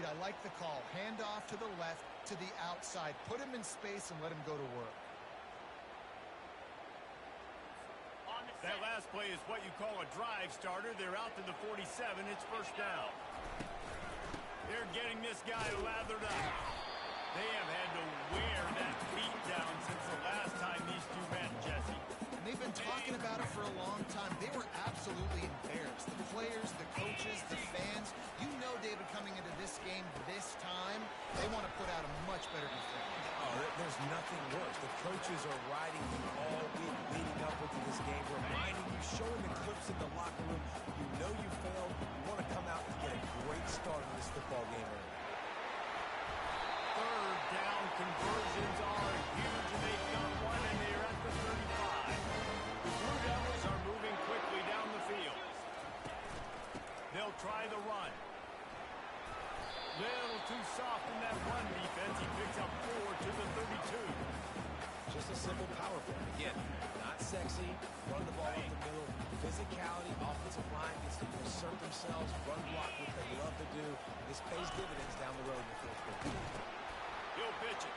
I like the call. Hand off to the left, to the outside. Put him in space and let him go to work. That last play is what you call a drive starter. They're out to the 47. It's first down. They're getting this guy lathered up. They have had to wear that beat down since the last time these two met, Jesse. And they've been talking about it for a long time. They were absolutely embarrassed. The players, the coaches, the fans. You know, David, coming into this game this time, they want to put out a much better performance. Oh, there's nothing worse. The coaches are riding you all week leading up into this game, reminding you, showing the clips in the locker room. You know you failed. You want to come out and get a great start in this football game early. Third down conversions are huge, and they've got one, and they're at the 35. The Blue Devils are moving quickly down the field. They'll try the run. Little too soft in that run defense. He picks up 4 to the 32. Just a simple power play. Again, not sexy. Run the ball up the middle. Physicality, offensive line gets to assert themselves, run block, what they love to do. This pays dividends down the road in the fourth quarter. He'll pitch it.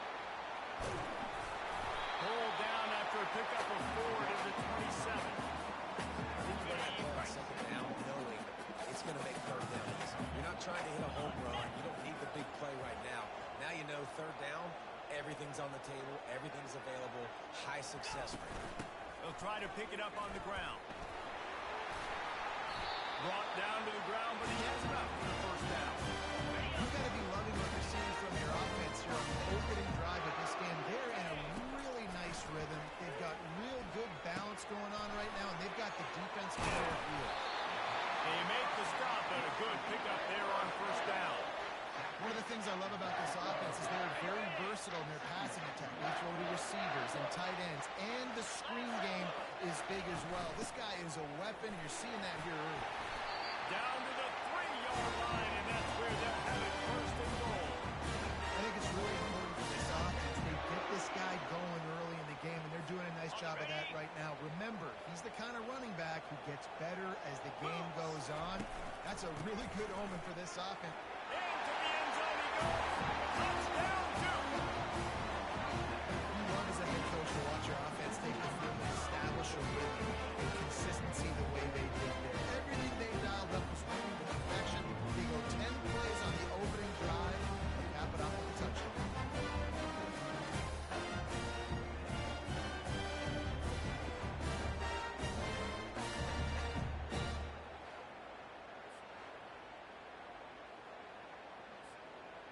Pulled down after a pickup of 4 to the 27. Second down, knowing it's going to make third down easy. You're not trying to hit a home run. You don't need the big play right now. Now you know third down, everything's on the table, everything's available, high success rate. They'll try to pick it up on the ground. Brought down to the ground, but he has it up for the first down. You've got to be loving what you're seeing from your offense here on the opening drive of this game. They're in a really nice rhythm. They've got real good balance going on right now, and they've got the defense on their field. They make the stop, but a good pickup there on first down. One of the things I love about this offense is they're very versatile in their passing attack. They throw to receivers and tight ends, and the screen game is big as well. This guy is a weapon. You're seeing that here early. Down to the 3-yard line, and that's where they'll have it first and goal. I think it's really important for this offense. They get this guy going early in the game, and they're doing a nice job of that right now. Remember, he's the kind of running back who gets better as the game goes on. That's a really good omen for this offense. Into the end zone he goes. Touchdown, Duke. You love as a head coach to watch your offense take the field and establish a rhythm and consistency the way they did there. Everything they dialed up was working to perfection. They go 10 plays on the opening drive and cap it off with a touchdown.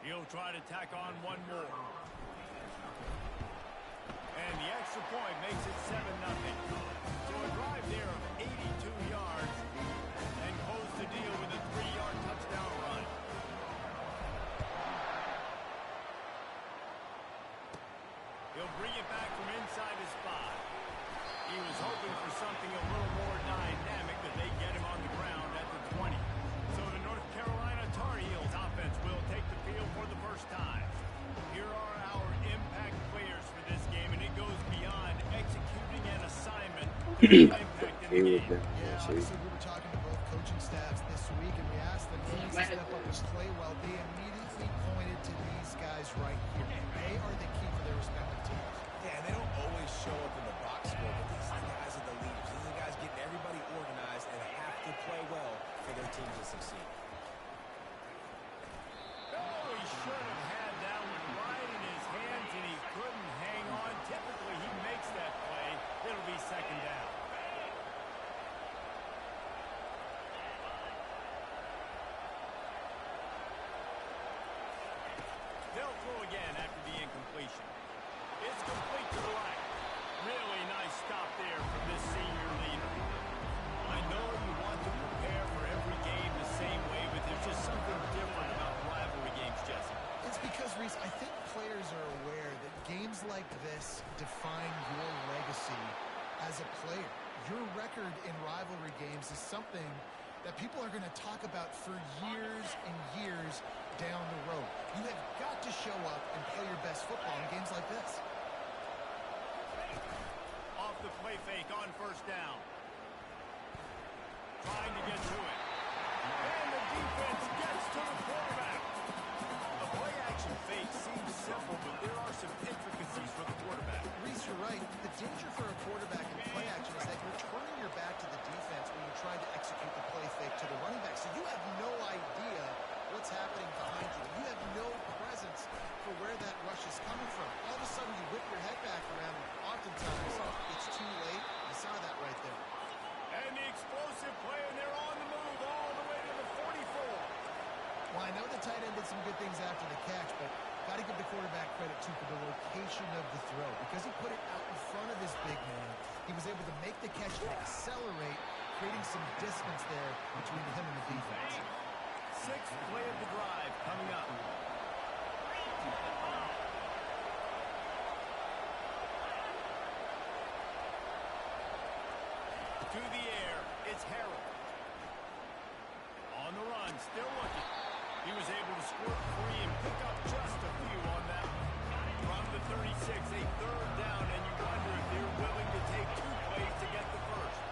He'll try to tack on one more. And the extra point makes it 7-0. So a drive there of 82 yards and close the deal with a 3-yard touchdown run. He'll bring it back from inside his spot. He was hoping for something a little more dynamic, but they get him on the ground at the 20. So the North Carolina Tar Heels offense will take the field for the first time. Here are our impact players for this game, and it goes beyond executing an assignment to impact in the game. Yeah, obviously we were talking to both coaching staffs this week, and we asked them who needs to step up and play well. They immediately pointed to these guys right here. They are the key for their respective teams. Yeah, and they don't always show up in the box score, but these guys are the leaders. These are the guys getting everybody organized and have to play well for their team to succeed. Oh, he should have had that one right in his hands, and he couldn't hang on. Typically, he makes that play. It'll be second down. They'll throw again after the incompletion. It's complete to the right. Really nice stop there from this senior leader. I know you want to prepare for every game the same way, but there's just something different about rivalry games, Jesse. It's because, Reese, I think players are aware that games like this define your legacy as a player. Your record in rivalry games is something that people are going to talk about for years and years down the road. You have got to show up and play your best football in games like this. Off the play fake on first down. Trying to get to it. And the defense gets to the quarterback. Well, I know the tight end did some good things after the catch, but got to give the quarterback credit, too, for the location of the throw. Because he put it out in front of his big man, he was able to make the catch and accelerate, creating some distance there between him and the defense. Sixth play of the drive coming up. To the air, it's Harrell. On the run, still looking. He was able to squirt free and pick up just a few on that one. From the 36, a third down, and you wonder if they're willing to take 2 plays to get the first.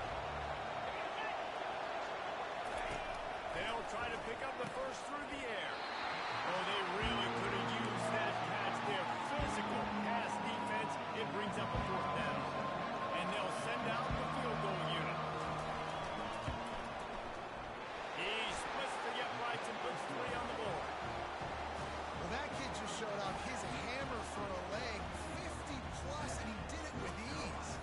They'll try to pick up the first through the air. Oh, they really could have used that catch there. Physical pass defense, it brings up a 4th down. And they'll send out the field goal unit. He splits the uprights and puts 3 on the board. Well, that kid just showed off his hammer for a leg, 50-plus, and he did it with ease.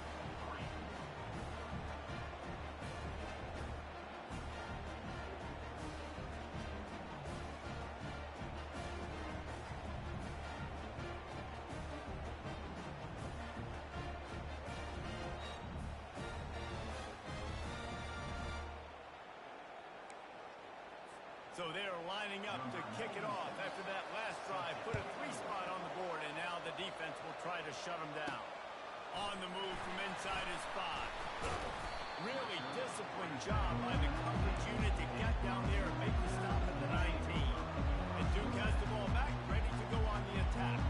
So they're lining up to kick it off after that last drive. Put a 3 spot on the board, and now the defense will try to shut them down. On the move from inside his 5. Really disciplined job by the coverage unit to get down there and make the stop at the 19. And Duke has the ball back, ready to go on the attack.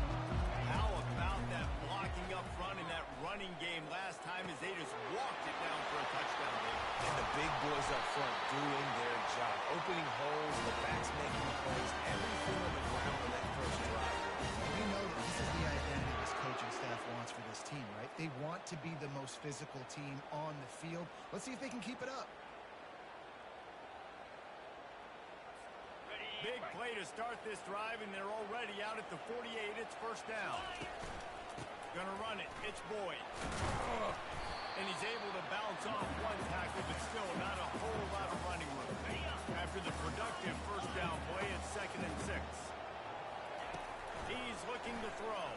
How about that blocking up front in that running game last time as they just walked it down for a touchdown, Dave? And the big boys up front doing their job. Opening holes, the backs making plays, everything on the ground on that first drive. We know that this is the identity this coaching staff wants for this team, right? They want to be the most physical team on the field. Let's see if they can keep it up. Big play to start this drive, and they're already out at the 48. It's first down. Gonna run it. It's Boyd. And he's able to bounce off one tackle, but still not a whole lot of running room. After the productive first down play, it's 2nd and 6. He's looking to throw.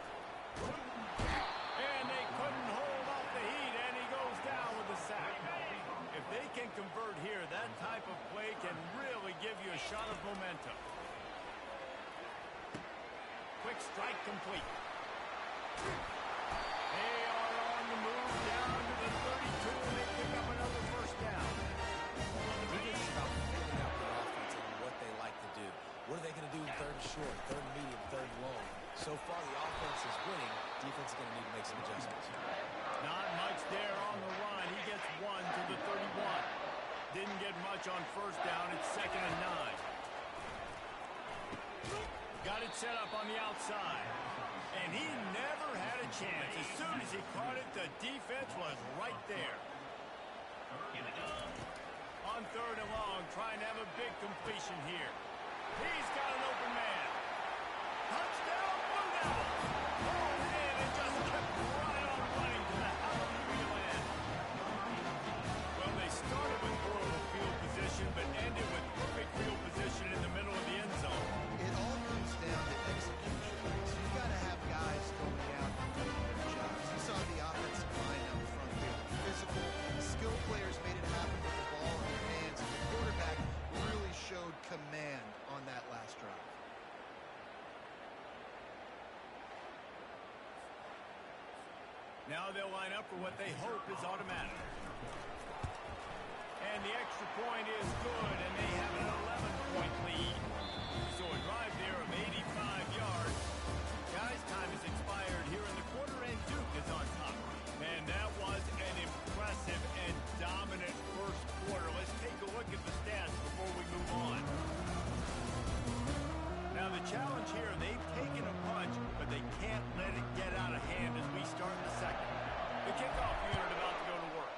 And they couldn't hold off the heat, and he goes down with a sack. If they can convert here, that type of play can really give you a shot of momentum. Quick strike complete. They are on the move down to the 32, and they pick up another first down. We just about figuring out their offense and what they like to do. What are they going to do in 3rd and short, 3rd and medium, 3rd and long? So far, the offense is winning. Defense is going to need to make some adjustments. Not much there on the run. He gets 1 to the 31. Didn't get much on first down. It's 2nd and 9. Got it set up on the outside. And he never had a chance. As soon as he caught it, the defense was right there. On 3rd and long, trying to have a big completion here. He's got an open man. Touchdown, Blue Devils! Pulled it in and just kept right on running to the hallelujah land. Well, they started with horrible field position, but ended with perfect field position in the middle of the end zone. It all comes down to execution. So you got to have guys going out and doing their jobs. You saw the offensive line up front there. Physical, skilled players made it happen with the ball in their hands. And the quarterback really showed command on that last drive. Now they'll line up for what they hope is automatic. And the extra point is good, and they have an 11-point lead. So a drive there of 85 yards. Guys, time has expired here in the quarter, and Duke is on top. Man, that was an impressive and dominant first quarter. Let's take a look at the stats before we move on. Now the challenge here, they've taken a punch, but they can't let it get out of hand as we start in the second. The kickoff unit about to go to work.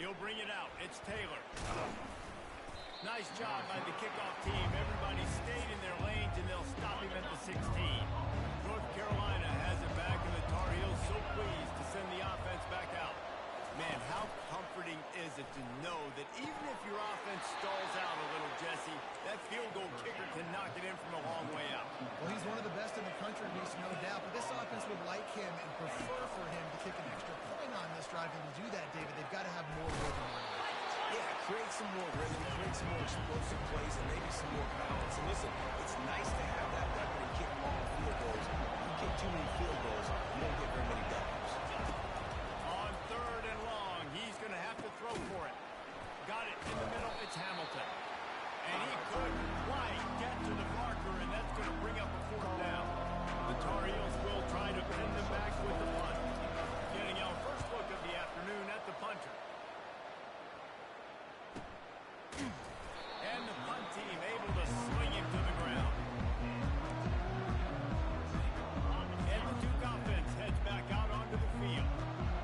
He'll bring it out. It's Taylor. Nice job by the kickoff team. Everybody stayed in their lanes, and they'll stop him at the 16. North Carolina has it back, and the Tar Heels so pleased to send the offense back out. Man, how comforting is it to know that even if your offense stalls out a little, Jesse, that field goal kicker can knock it in from a long way out. Well, he's one of the best in the country, Reese, no doubt. But this offense would like him and prefer for him to kick an extra point on this drive. And to do that, David, they've got to have more rhythm on it. Yeah, create some more rhythm, create some more explosive plays, and maybe some more balance. And listen, it's nice to have that weapon and kick long field goals. You kick too many field goals, you don't get very many W's. On 3rd and long, he's going to have to throw for it. Got it in the middle. It's Hamilton. And he could quite get to the marker, and that's going to bring up a 4th down. The Tar Heels will try to pin them back with the punt. Getting our first look of the afternoon at the punter. And the punt team able to swing him to the ground. And the Duke offense heads back out onto the field.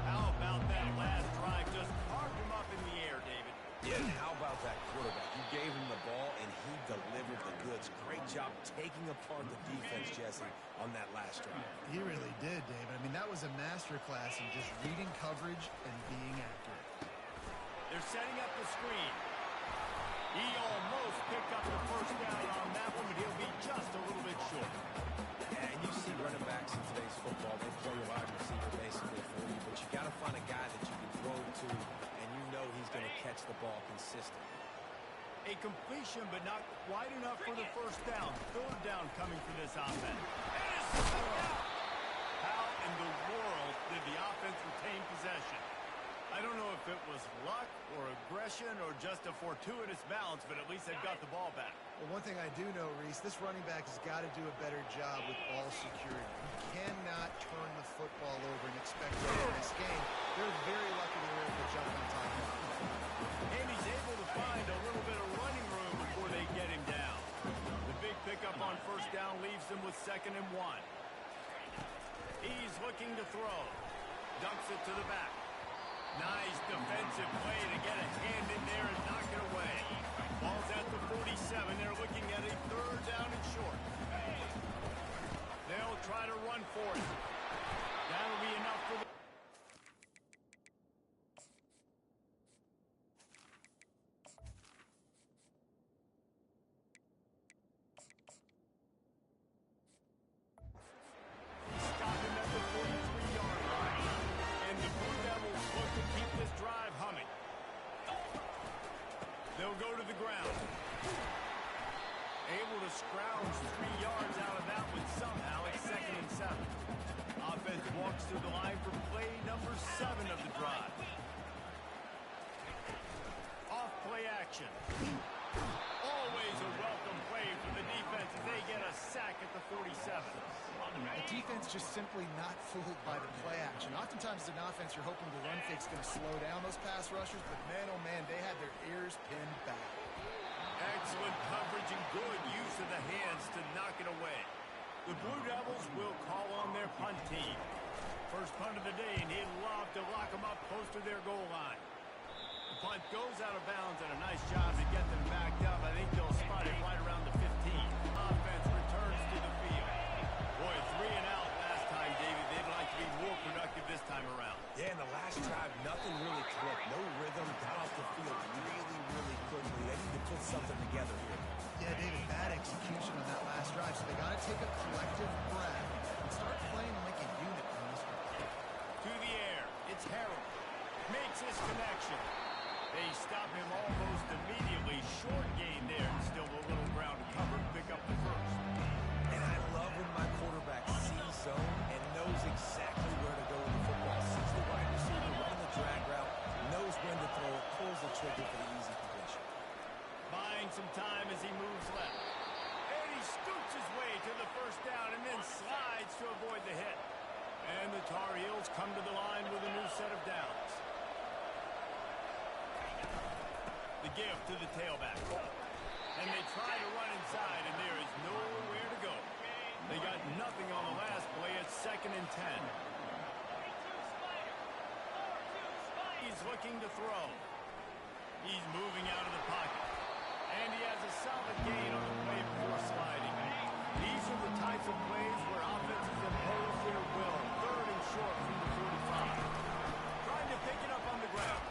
How about that last drive? Just carved him up in the air, David. Yeah, and how about that quarterback? You gave him the ball, and he delivered the goods. Great job taking apart the defense, Jesse, on that last drive. He really did, David. I mean, that was a masterclass in just reading coverage and being accurate. They're setting up the screen. He almost picked up the 1st down on that one, but he'll be just a little bit short. And you see running backs in today's football, they play a wide receiver basically for you, but you got to find a guy that you can throw to, and you know he's going to catch the ball consistently. A completion, but not quite enough for the 1st down. 3rd down coming for this offense. And it's slipped out. How in the world did the offense retain possession? I don't know if it was luck or aggression or just a fortuitous bounce, but at least they've got the ball back. Well, one thing I do know, Reese, this running back has got to do a better job with ball security. You cannot turn the football over and expect to win this game. They're very lucky they were able to jump on top of him. And he's able to find a little bit of running room before they get him down. The big pickup on 1st down leaves them with 2nd and 1. He's looking to throw. Dumps it to the back. Nice defensive play to get a hand in there and knock it away. Ball's at the 47. They're looking at a 3rd down and short. They'll try to run for it. That'll be enough for the... Stop him at the 43-yard line. And the Blue Devils look to keep this drive humming. They'll go to the ground. Able to scrounge 3 yards out of that one somehow. It's 2nd and 7. Offense walks to the line for play number 7 of the drive. Off play action. Always a welcome play for the defense as they get a sack at the 47. The defense just simply not fooled by the play action. Oftentimes as an offense, you're hoping the run fake's going to slow down those pass rushers, but man, oh man, they had their ears pinned back. Excellent coverage and good use of the hands to knock it away. The Blue Devils will call on their punt team. First punt of the day, and he'd love to lock them up close to their goal line. The punt goes out of bounds, and a nice job to get them backed up. I think they'll spot it right around the 15. Offense returns to the field. Boy, 3 and out last time, David. They'd like to be more productive this time around. Yeah, in the last drive, nothing really clicked. No rhythm, got off the field really quickly. They need to put something together here. Yeah, David, bad execution on that last drive, so they got to take a collective breath and start playing like a unit on this one. To the air, it's Harold. Makes his connection. They stop him almost immediately. Short gain there. Still a little ground to cover. Pick up the 1st. And I love when my quarterback sees zone and knows exactly where to go with the football. Sees the wide receiver running the drag route, knows when to throw it, pulls the trigger for the easy completion. Buying some time as he moves left. And he scoots his way to the 1st down and then slides to avoid the hit. And the Tar Heels come to the line with a new set of downs. The give to the tailback. And they try to run inside, and there is nowhere to go. They got nothing on the last play. It's 2nd and 10. He's looking to throw. He's moving out of the pocket. And he has a solid gain on the play before sliding. These are the types of plays where offenses impose their will. 3rd and short from the 45. Trying to pick it up on the ground.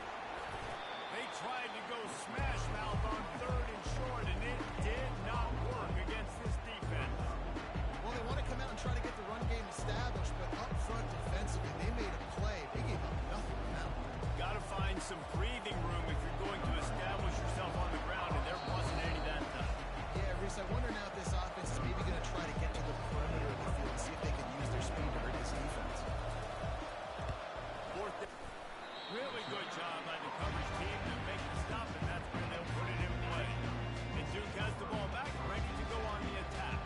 some breathing room if you're going to establish yourself on the ground, and there wasn't any that time. Yeah, Reese, I wonder now if this offense is maybe going to try to get to the perimeter of the field and see if they can use their speed to hurt this defense. Fourth down. Really good job by the coverage team to make the stop, and that's where they'll put it in play. And Duke has the ball back, ready to go on the attack.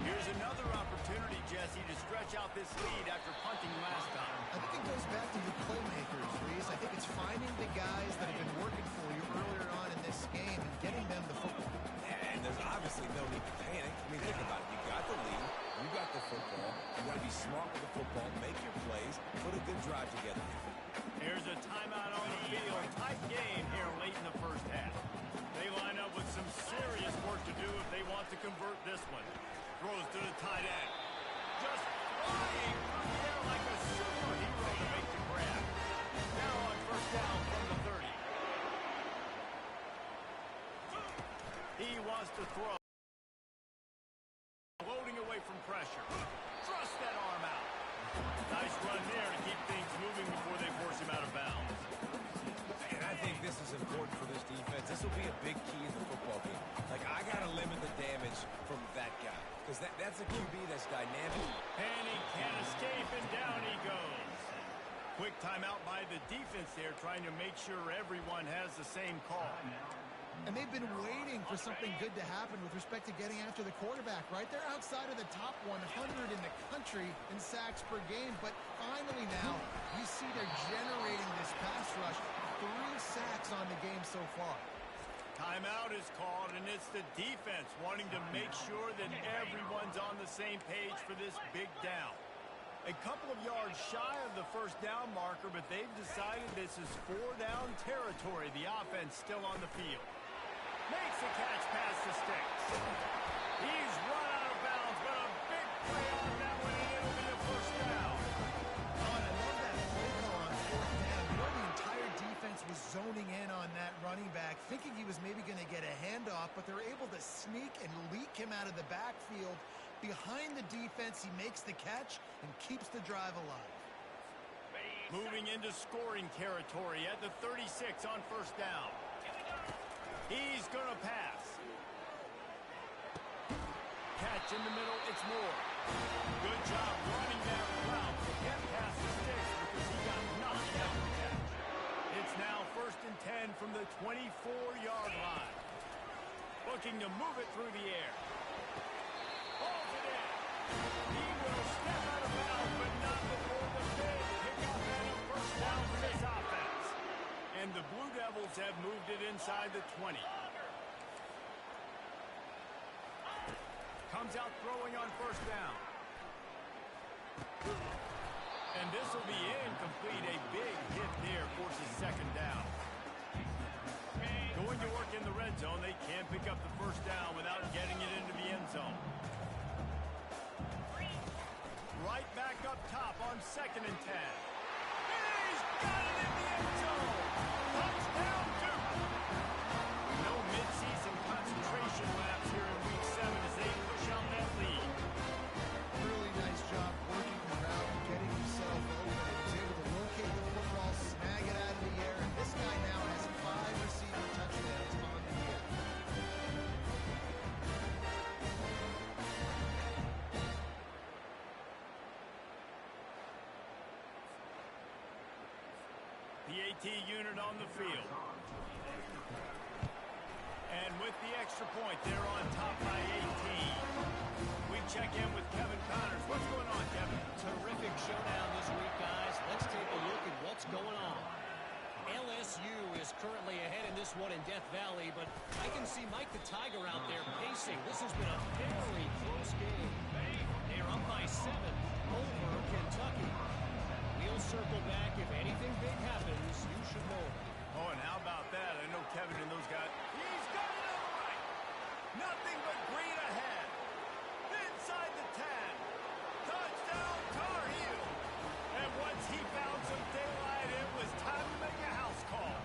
Here's another opportunity, Jesse, to stretch out this lead after punting last time. I think it goes back to the playmakers, Reese. I think it's finding the guys that have been working for you earlier on in this game and getting them the football. And there's obviously no need to panic. I mean, think about it. You got the lead. You got the football. You got to be smart with the football, make your plays, put a good drive together. Here's a timeout on the field. Tight game here late in the first half. They line up with some serious work to do if they want to convert this one. Throws to the tight end. Just flying through the air like a superhero to make the grab. Now on first down from the 30. He wants to throw. Loading away from pressure. Thrust that arm out. Nice run there to keep things moving before they force him out of bounds. And I think this is important for this defense. This will be a big key in the football game. Like, I got to limit the damage from that guy. Because that's a QB that's dynamic. And he can't escape, and down he goes. Quick timeout by the defense there, trying to make sure everyone has the same call. And they've been waiting for something good to happen with respect to getting after the quarterback, right? They're outside of the top 100 in the country in sacks per game, but finally now you see they're generating this pass rush. 3 sacks on the game so far. Timeout is called, and it's the defense wanting to make sure that everyone's on the same page for this big down. A couple of yards shy of the first down marker, but they've decided this is 4-down territory. The offense still on the field. Makes the catch past the sticks. He's run out of bounds, but a big play on that one, and it'll be a first down. Oh, and I love that play call on 4th down. You know, the entire defense was zoning in on that running back, thinking he was maybe going to get a handoff, but they're able to sneak and leak him out of the backfield. Behind the defense, he makes the catch and keeps the drive alive. Moving into scoring territory at the 36 on first down. He's going to pass. Catch in the middle, it's Moore. Good job running that route to get past the sticks because he got knocked out of the catch. It's now 1st and 10 from the 24-yard line. Looking to move it through the air. Holds it in. He will step out of bounds, but not before the big pickup and a first down for this offense. And the Blue Devils have moved it inside the 20. Comes out throwing on first down. And this will be incomplete. A big hit there forces second down. Going to work in the red zone. They can't pick up the first down without getting it into the end zone. Right back up top on 2nd and 10. He's got it in the end zone. Touchdown, Duke. No midseason concentration laps here in Week 7 as they push out that lead. Really nice job working the route and getting himself open. He was able to locate the football, snag it out of the air, and this guy now has 5 receiving touchdowns on the year. The AT unit on the field. And with the extra point, they're on top by 18. We check in with Kevin Connors. What's going on, Kevin? Terrific showdown this week, guys. Let's take a look at what's going on. LSU is currently ahead in this one in Death Valley, but I can see Mike the Tiger out there pacing. This has been a very close game. They're up by 7 over Kentucky. We'll circle back. If anything big happens, you should know. Oh, and how about that? I know Kevin and those guys. He's got it on the right. Nothing but green ahead. Inside the 10. Touchdown, Tar Heel. And once he found some daylight, it was time to make a house call.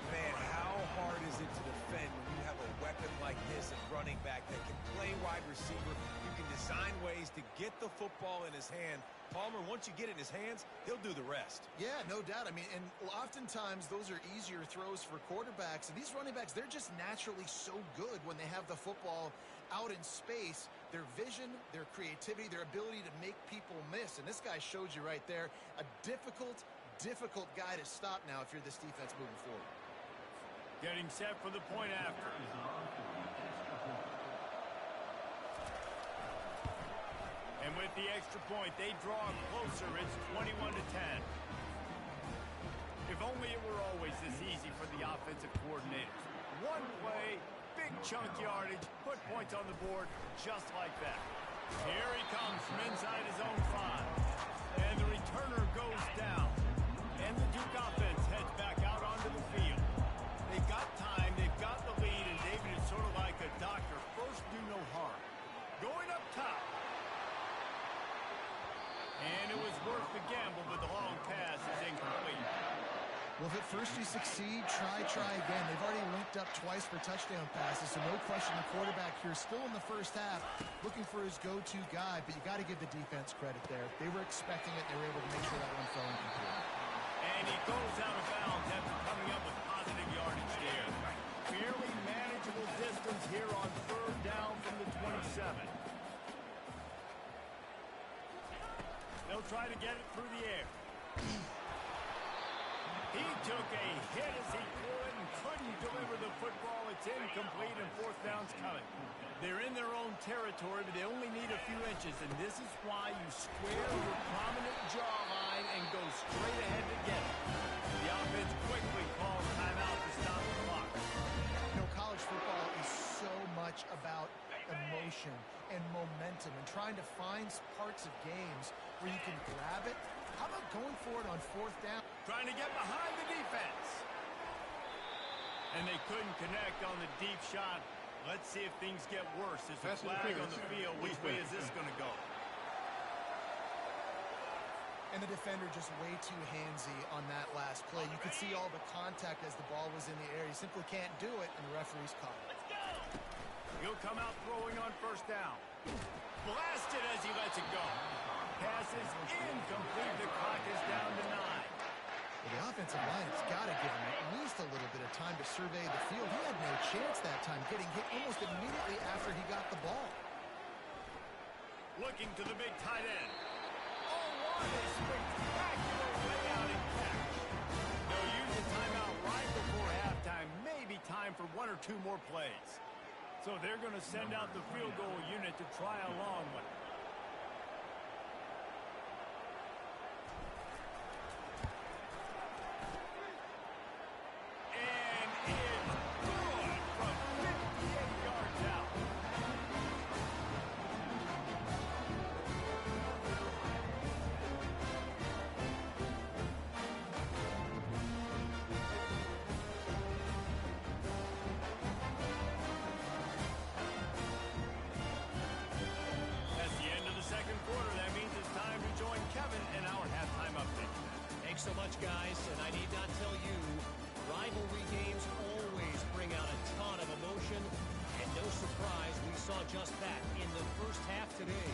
Man, how hard is it to defend when you have a weapon like this at running back that can play wide receiver? You can design ways to get the football in his hand Palmer, once you get it in his hands, he'll do the rest. Yeah, no doubt. I mean, and oftentimes those are easier throws for quarterbacks. And these running backs, they're just naturally so good when they have the football out in space. Their vision, their creativity, their ability to make people miss. And this guy showed you right there, a difficult guy to stop now if you're this defense moving forward. Getting set for the point after. And with the extra point, they draw closer. It's 21-10. If only it were always this easy for the offensive coordinators. One play, big chunk yardage, put points on the board just like that. Here he comes from inside his own 5. And the returner goes down. And the Duke offense heads back out onto the field. They've got time, they've got the lead, and David is sort of like a doctor. First, do no harm. Going up top. And it was worth the gamble, but the long pass is incomplete. Well, if at first you succeed, try again. They've already linked up twice for touchdown passes, so no question the quarterback here still in the first half looking for his go-to guy, but you got to give the defense credit there. They were expecting it. They were able to make sure that one fell incomplete. And he goes out of bounds after coming up with positive yardage there. Fairly manageable distance here on 3rd down from the 27. They'll try to get it through the air. He took a hit as he could and couldn't deliver the football. It's incomplete and 4th down's coming. They're in their own territory, but they only need a few inches, and this is why you square your prominent jawline and go straight ahead to get it. The offense quickly calls timeout to stop the clock. You know, college football is so much about emotion and momentum and trying to find parts of games where you can grab it. How about going for it on 4th down? Trying to get behind the defense. And they couldn't connect on the deep shot. Let's see if things get worse. There's a flag on the field. Which way is this going to go? And the defender just way too handsy on that last play. You could see all the contact as the ball was in the air. He simply can't do it, and the referee's caught it. He'll come out throwing on 1st down. Blasted as he lets it go. Pass is incomplete. The clock is down to 9. Well, the offensive line has got to give him at least a little bit of time to survey the field. He had no chance that time, getting hit almost immediately after he got the ball. Looking to the big tight end. Oh, what a spectacular layout and catch. They'll use the timeout right before halftime. Maybe time for 1 or 2 more plays. So they're going to send out the field goal unit to try a long one. Thanks so much, guys, and I need not tell you, rivalry games always bring out a ton of emotion, and no surprise, we saw just that in the first half today.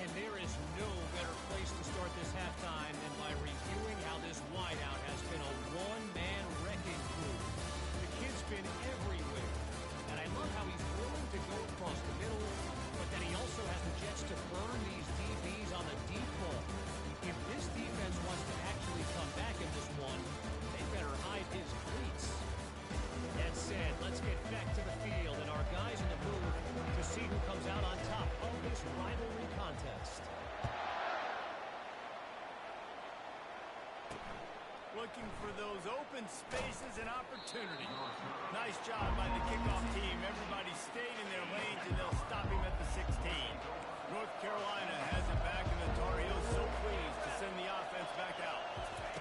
And there is no better place to start this halftime than by reviewing how this wideout has been a one-man wrecking crew. The kid's been everywhere, and I love how he's willing to go across the middle, but then he also has the jets to burn these DBs on the deep ball. If this defense wants to actually come back in this one, they better hide his cleats. That said, let's get back to the field and our guys in the booth to see who comes out on top of this rivalry contest. Looking for those open spaces and opportunity. Nice job by the kickoff team. Everybody stayed in their lanes, and they'll stop him at the 16. North Carolina has it back, and the Tar Heels so pleased to send the offense back out.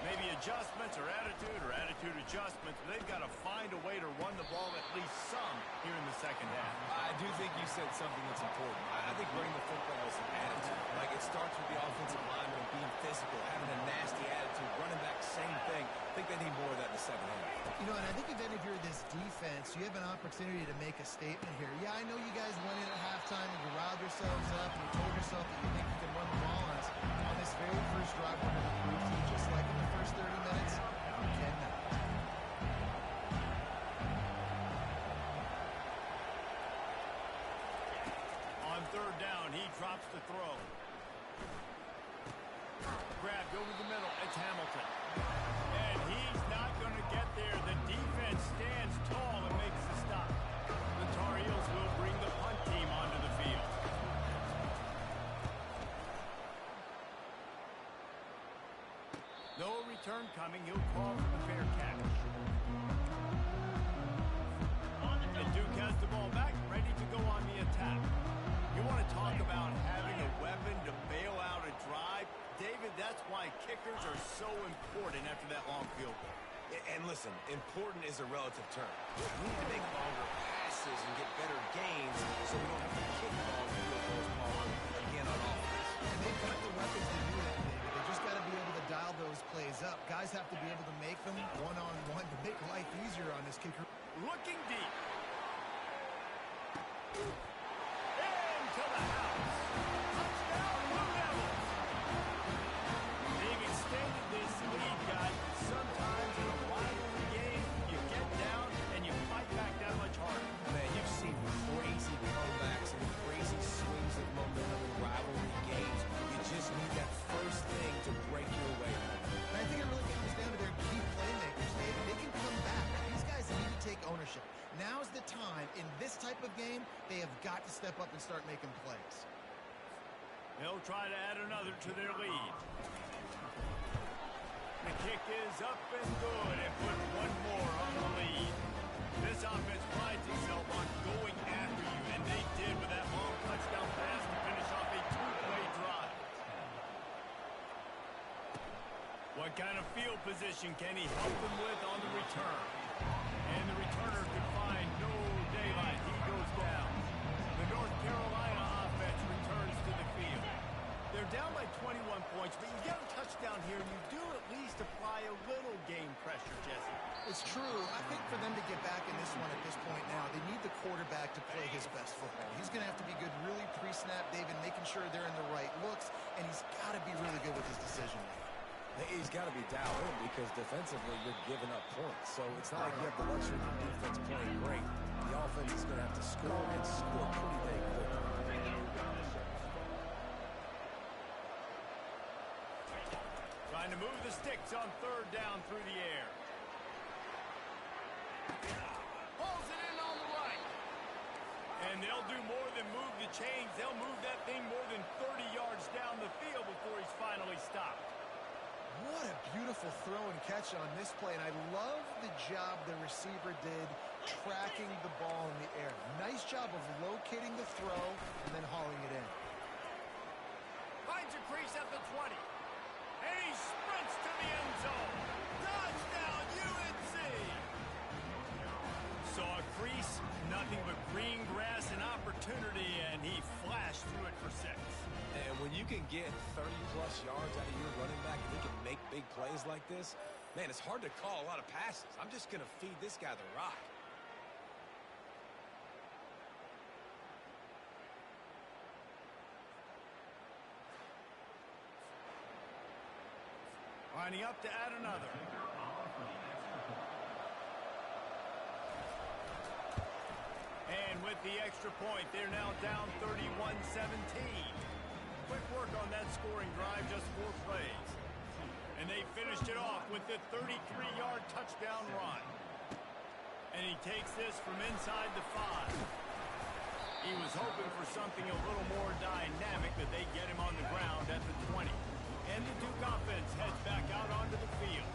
Maybe adjustments or attitude adjustments, but they've got to find a way to run the ball at least some here in the second half. I do think you said something that's important. I think running the football is an attitude. Like, it starts with the offensive lineman being physical, having a nasty attitude, running back, same thing. I think they need more of that in the second half. You know, and I think if you're this defense, you have an opportunity to make a statement here. Yeah, I know you guys went in at halftime and you riled yourselves up and you told yourself that you think you can run the ball on us on this very first drive wanted to prove to you, just like in the first 30 minutes, you cannot. On third down, he drops the throw. Grabbed over the middle. It's Hamilton. And he's not going to get there. The defense stands tall and makes the stop. The Tar Heels will bring the punt team onto the field. No return coming. He'll call for the fair catch. And Duke has the ball back, ready to go on the attack. You want to talk about having a weapon to bail out a drive? David, that's why kickers are so important after that long field goal. And listen, important is a relative term. We need to make longer passes and get better gains so we don't have to kick long field goals, Paul, again on offense. And they've got the weapons to do that, David. They just got to be able to dial those plays up. Guys have to be able to make them one-on-one to make life easier on this kicker. Looking deep. Into the house. Touchdown, Blue Devils. They've extended this lead, guys. Sometimes in a rivalry game, you get down and you fight back that much harder. Man, you've seen crazy comebacks and crazy swings of momentum in rivalry games. You just need that first thing to break your way. And I think it really comes down to their key playmakers, David. They can come back. These guys need to take ownership. Now's the time. In this type of game, they have got to step up and start making plays. They'll try to add another to their lead. The kick is up and good and put one more on the lead. This offense prides itself on going after you, and they did with that long touchdown pass to finish off a two-play drive. What kind of field position can he help them with on the return? And the returner could find no daylight. He goes down. The North Carolina offense returns to the field. They're down by 21 points, but you get a touchdown here, and you do at least apply a little game pressure, Jesse. It's true. I think for them to get back in this one at this point now, they need the quarterback to play his best football. He's going to have to be good really pre-snap, David, making sure they're in the right looks, and he's got to be really good with his decision making. He's got to be dialed in because defensively you're giving up points. So it's not like you have the luxury of the defense playing great. The offense is going to have to score and score pretty dang quick. Trying to move the sticks on third down through the air. Pulls it in on the right. And they'll do more than move the chains. They'll move that thing more than 30 yards down the field before he's finally stopped. What a beautiful throw and catch on this play, and I love the job the receiver did tracking the ball in the air. Nice job of locating the throw and then hauling it in. Finds a crease at the 20. And he sprints to the end zone. Touchdown, UNC! Saw a crease, nothing but green grass and opportunity, and he flashed through it for 6. And when you can get 30-plus yards out of your running back and he can make big plays like this, man, it's hard to call a lot of passes. I'm just going to feed this guy the rock. Lining up to add another. And with the extra point, they're now down 31-17. Quick work on that scoring drive, just 4 plays. And they finished it off with the 33-yard touchdown run. And he takes this from inside the 5. He was hoping for something a little more dynamic, that they get him on the ground at the 20. And the Duke offense heads back out onto the field.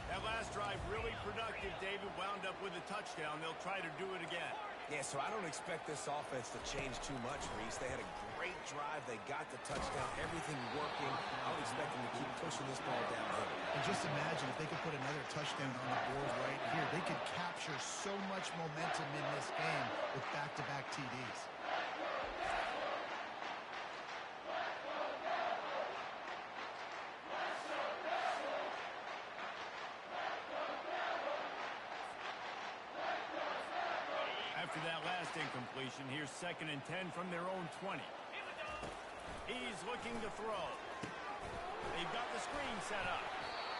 That last drive really productive. David wound up with a touchdown. They'll try to do it again. Yeah, so I don't expect this offense to change too much, Reese. They had a great drive. They got the touchdown. Everything working. I would expect them to keep pushing this ball downhill. And just imagine if they could put another touchdown on the board right here. They could capture so much momentum in this game with back-to-back TDs. After that last incompletion, here's 2nd and 10 from their own 20. He's looking to throw. They've got the screen set up.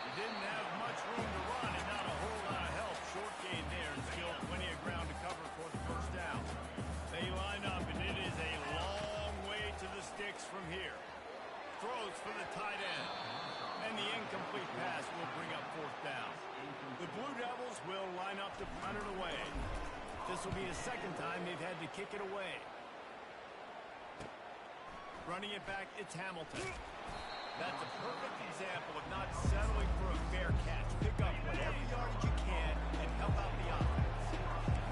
He didn't have much room to run and not a whole lot of help. Short gain there and still plenty of ground to cover for the first down. They line up, and it is a long way to the sticks from here. Throws for the tight end. And the incomplete pass will bring up fourth down. The Blue Devils will line up to punt it away. This will be the second time they've had to kick it away. Running it back, it's Hamilton. That's a perfect example of not settling for a fair catch. Pick up whatever yardage you can and help out the offense.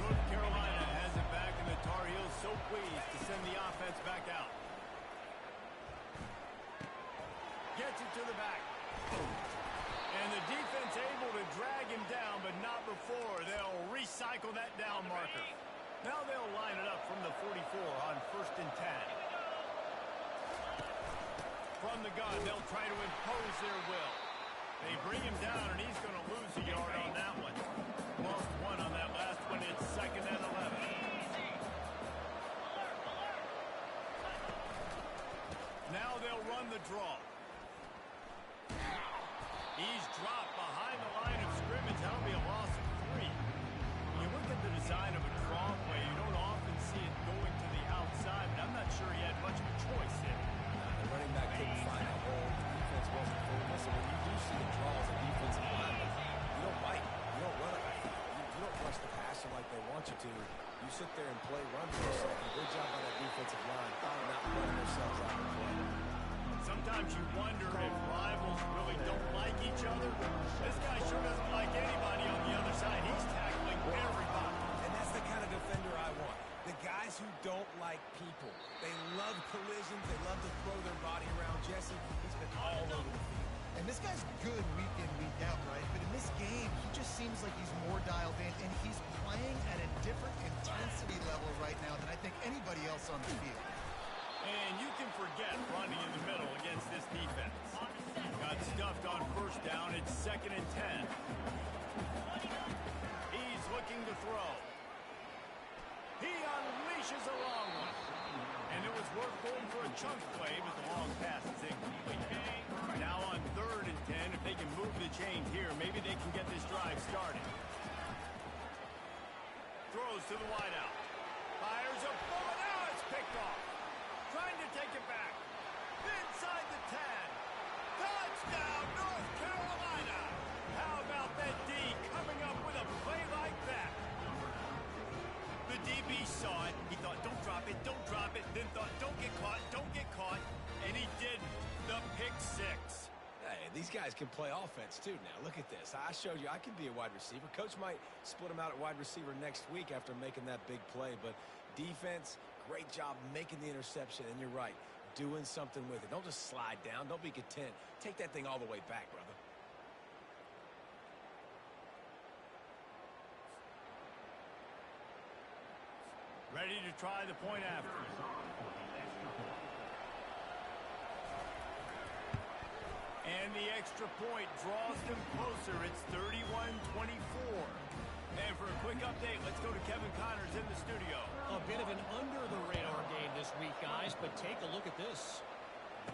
North Carolina has it back, and the Tar Heels so pleased to send the offense back out. Gets it to the back. And the defense able to drag him down, but not before. They'll recycle that down marker. Now they'll line it up from the 44 on 1st and 10. From the gun, they'll try to impose their will. They bring him down, and he's going to lose a yard on that one. Lost one on that last one. It's 2nd and 11. Now they'll run the draw. He's dropped behind the line of scrimmage. That'll be a loss of 3. When you look at the design of a draw play, you don't often see it going to the outside, but I'm not sure he had much of a choice there. The running back couldn't find a hole. The defense wasn't full. Listen, when you do see the draw as a defensive lineman, you don't bite. You don't run it. You don't rush the passer like they want you to. You sit there and play run for a second. Good job by that defensive line, not running themselves out of the play. Sometimes you wonder if rivals really don't like each other. This guy sure doesn't like anybody on the other side. He's tackling everybody. And that's the kind of defender I want. The guys who don't like people. They love collisions. They love to throw their body around. Jesse, he's been all over the field. And this guy's good week in, week out, right? But in this game, he just seems like he's more dialed in, and he's playing at a different intensity level right now than I think anybody else on the field. And you can forget running in the middle against this defense. Got stuffed on 1st down. It's 2nd and 10. He's looking to throw. He unleashes a long one. And it was worth going for a chunk play, but the long pass is incomplete. Now on 3rd and 10, if they can move the chains here, maybe they can get this drive started. Throws to the wideout. Fires a bullet. Now it's picked off. Trying to take it back. Inside the 10. Touchdown, North Carolina. How about that D coming up with a play like that? The DB saw it. He thought, don't drop it, don't drop it. Then thought, don't get caught, don't get caught. And he didn't. The pick 6. Hey, these guys can play offense, too, now. Look at this. I showed you I can be a wide receiver. Coach might split him out at wide receiver next week after making that big play. But defense, great job making the interception. And you're right, doing something with it. Don't just slide down. Don't be content. Take that thing all the way back, brother. Ready to try the point after. And the extra point draws them closer. It's 31-24. And for a quick update, let's go to Kevin Connors in the studio. A bit of an under-the-radar game this week, guys, but take a look at this.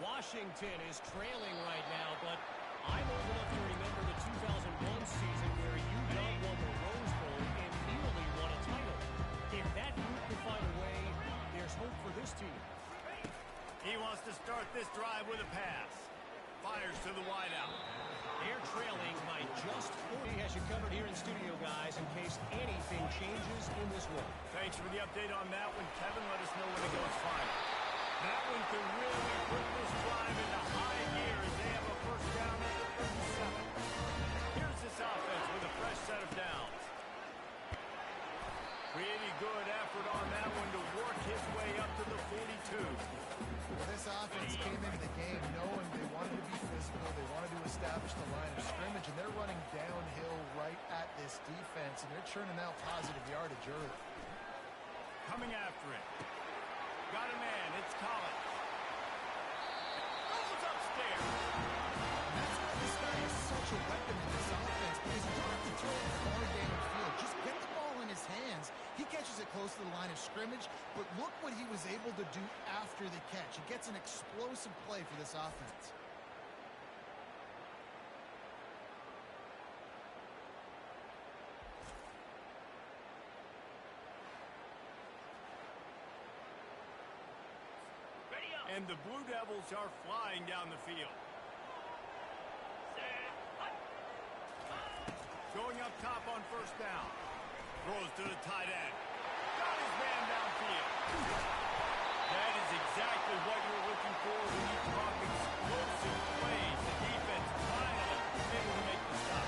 Washington is trailing right now, but I'm old enough to remember the 2001 season where UW won the Rose Bowl and nearly won a title. If that group can find a way, there's hope for this team. He wants to start this drive with a pass. Fires to the wideout. They're trailing by just 40. Has you covered here in studio, guys, in case anything changes in this one. Thanks for the update on that one, Kevin. Let us know when it goes final. That one could really put this drive into high gear as they have a first down at the 37. Here's this offense with a fresh set of downs. Pretty good effort on that one to work his way up to the 42. Well, this offense came into the game knowing they wanted to be physical, they wanted to establish the line of scrimmage, and they're running downhill right at this defense, and they're churning out positive yardage early. Coming after it. Got a man. It's Collins. Goes upstairs. And that's why this guy is such a weapon in this offense, because you don't have to throw it far downfield. Just get the ball in his hands. He catches it close to the line of scrimmage, but look what he was able to do after the catch. He gets an explosive play for this offense. And the Blue Devils are flying down the field. Going up top on first down. Throws to the tight end. Got his man downfield. That is exactly what you're looking for when you talk explosive plays. The defense finally able to make the stop.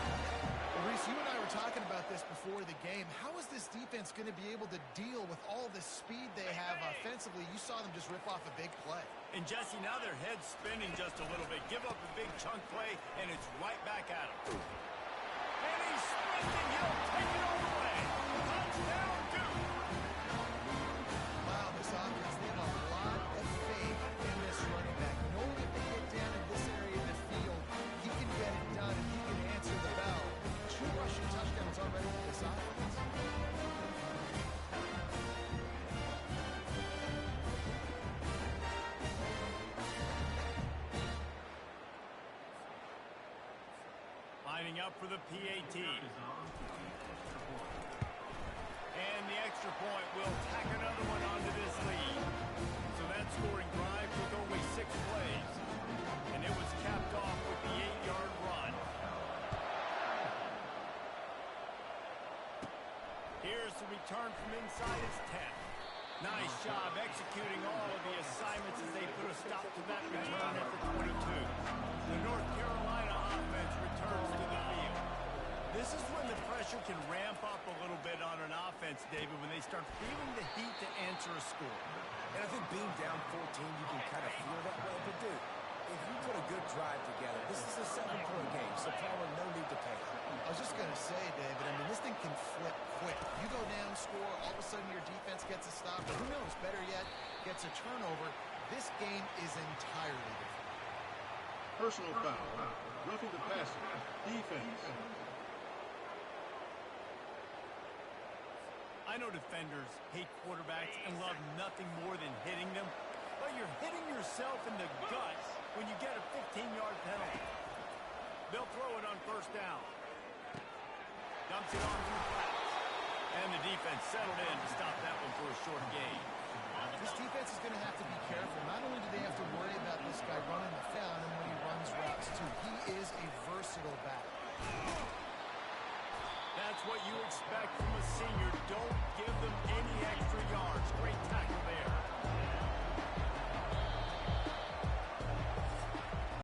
Well, Reese, you and I were talking about this before the game. How is this defense going to be able to deal with all the speed they have offensively? You saw them just rip off a big play. And Jesse, now their head's spinning just a little bit. Give up a big chunk play, and it's right back at him. And he's sprinting. He'll take it all the way. Touchdown, Duke. Wow, this offense, they have a lot of faith in this running back. Knowing if they get down in this area of the field, he can get it done and he can answer the bell. 2 rushing touchdowns already for this offense. Lining up for the PAT. And the extra point will tack another one onto this lead. So that scoring drive took only 6 plays. And it was capped off with the 8-yard run. Here's the return from inside his 10. Nice job executing all of the assignments as they put a stop to that return at the 22. The North Carolina offense returns to the field. This is when the pressure can ramp up a little bit on an offense, David, when they start feeling the heat to answer a score. And I think being down 14, you can kind of feel that way. But, dude, if you put a good drive together, this is a 7-point game, so Palmer, no need to panic. I was just going to say, David, I mean, this thing can flip quick. You go down, score, all of a sudden your defense gets a stop. But who knows, better yet, gets a turnover. This game is entirely different. Personal foul, roughing the passer, defense. I know defenders hate quarterbacks and love nothing more than hitting them, but you're hitting yourself in the gut when you get a 15-yard penalty. They'll throw it on first down. Dumps it onto the flats. And the defense settled in to stop that one for a short gain.